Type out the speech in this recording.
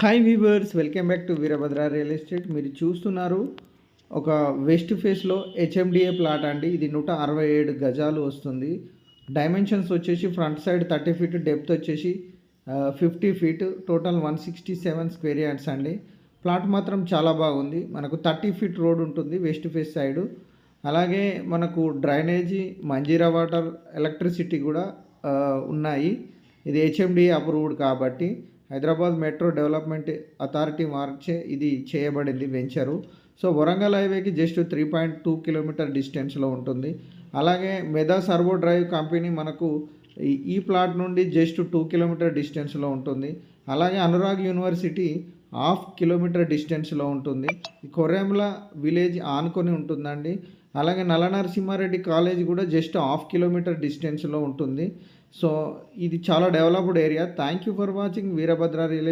Hi weavers, welcome back to Veerabhadra real estate. మీరు చూస్తున్నారు ఒక వెస్ట్ ఫేస్లో హెచ్ఎండిఏ ప్లాట్ అండి. ఇది 167 గజాలు వస్తుంది. డైమెన్షన్స్ వచ్చేసి ఫ్రంట్ సైడ్ 30 ఫీట్, డెప్త్ వచ్చేసి 50 ఫీట్, టోటల్ 167 స్క్వేర్ యార్డ్స్ అండి. ప్లాట్ మాత్రం చాలా బాగుంది. మనకు 30 ఫీట్ రోడ్ ఉంటుంది వెస్ట్ ఫేస్ సైడు. అలాగే మనకు డ్రైనేజీ, మంజీరా వాటర్, ఎలక్ట్రిసిటీ కూడా ఉన్నాయి. ఇది హెచ్ఎండిఏ అప్రూవ్డ్ కాబట్టి హైదరాబాద్ మెట్రో డెవలప్మెంట్ అథారిటీ మార్చే ఇది చేయబడింది వెంచరు. సో వరంగల్ హైవేకి జస్ట్ 3.2 కిలోమీటర్ డిస్టెన్స్లో ఉంటుంది. అలాగే మెదా సర్వో డ్రైవ్ కంపెనీ మనకు ఈ ప్లాట్ నుండి జస్ట్ 2 కిలోమీటర్ డిస్టెన్స్లో ఉంటుంది. అలాగే అనురాగ్ యూనివర్సిటీ 1/2 కిలోమీటర్ డిస్టెన్స్లో ఉంటుంది. కొర్రెంల విలేజ్ ఆనుకొని ఉంటుందండి. అలాగే నల్లనరసింహారెడ్డి కాలేజ్ కూడా జస్ట్ 1/2 కిలోమీటర్ డిస్టెన్స్లో ఉంటుంది. సో ఇది చాలా developed area. Thank you for watching Veerabhadra real estate.